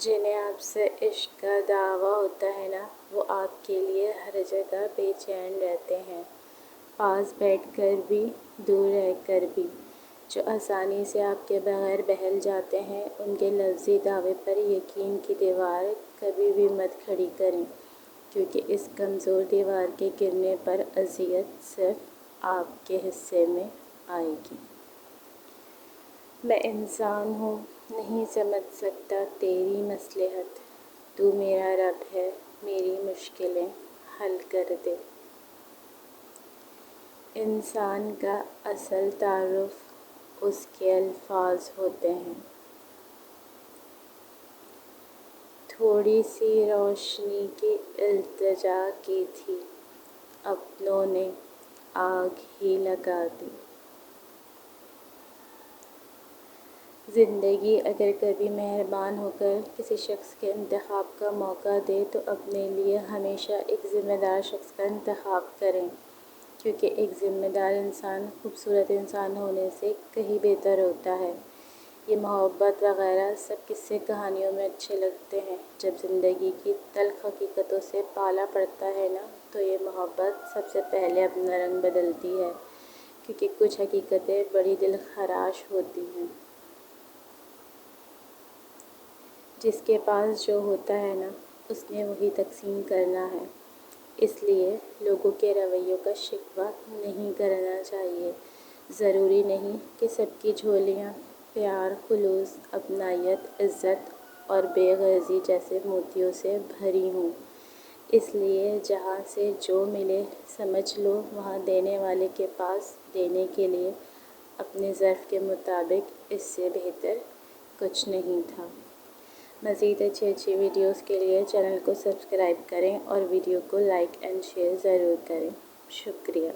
جنہیں آپ سے عشق کا دعویٰ ہوتا ہے نا، وہ آپ کے لیے ہر جگہ بے چین رہتے ہیں، پاس بیٹھ کر بھی دور رہ کر بھی۔ جو آسانی سے آپ کے بغیر بہل جاتے ہیں، ان کے لفظی دعوے پر یقین کی دیوار کبھی بھی مت کھڑی کریں، کیونکہ اس کمزور دیوار کے گرنے پر اذیت صرف آپ کے حصے میں آئے گی۔ میں انسان ہوں، نہیں سمجھ سکتا تیری مصلحت، تو میرا رب ہے، میری مشکلیں حل کر دے۔ انسان کا اصل تعارف اس کے الفاظ ہوتے ہیں۔ تھوڑی سی روشنی کی التجا کی تھی، اپنوں نے آگ ہی لگا دی۔ زندگی اگر کبھی مہربان ہو کر کسی شخص کے انتخاب کا موقع دے تو اپنے لیے ہمیشہ ایک ذمہ دار شخص کا انتخاب کریں، کیونکہ ایک ذمہ دار انسان خوبصورت انسان ہونے سے کہیں بہتر ہوتا ہے۔ یہ محبت وغیرہ سب قصے کہانیوں میں اچھے لگتے ہیں، جب زندگی کی تلخ حقیقتوں سے پالا پڑتا ہے نا، تو یہ محبت سب سے پہلے اپنا رنگ بدلتی ہے، کیونکہ کچھ حقیقتیں بڑی دل خراش ہوتی ہیں۔ جس کے پاس جو ہوتا ہے نا، اس نے وہی تقسیم کرنا ہے، اس لیے لوگوں کے رویوں کا شکوہ نہیں کرنا چاہیے۔ ضروری نہیں کہ سب کی جھولیاں پیار، خلوص، اپنائیت، عزت اور بے غرضی جیسے موتیوں سے بھری ہوں۔ اس لیے جہاں سے جو ملے سمجھ لو وہاں دینے والے کے پاس دینے کے لیے اپنے ظرف کے مطابق اس سے بہتر کچھ نہیں تھا۔ مزید اچھی ویڈیوز کے لیے چینل کو سبسکرائب کریں اور ویڈیو کو لائک اینڈ شیئر ضرور کریں۔ شکریہ۔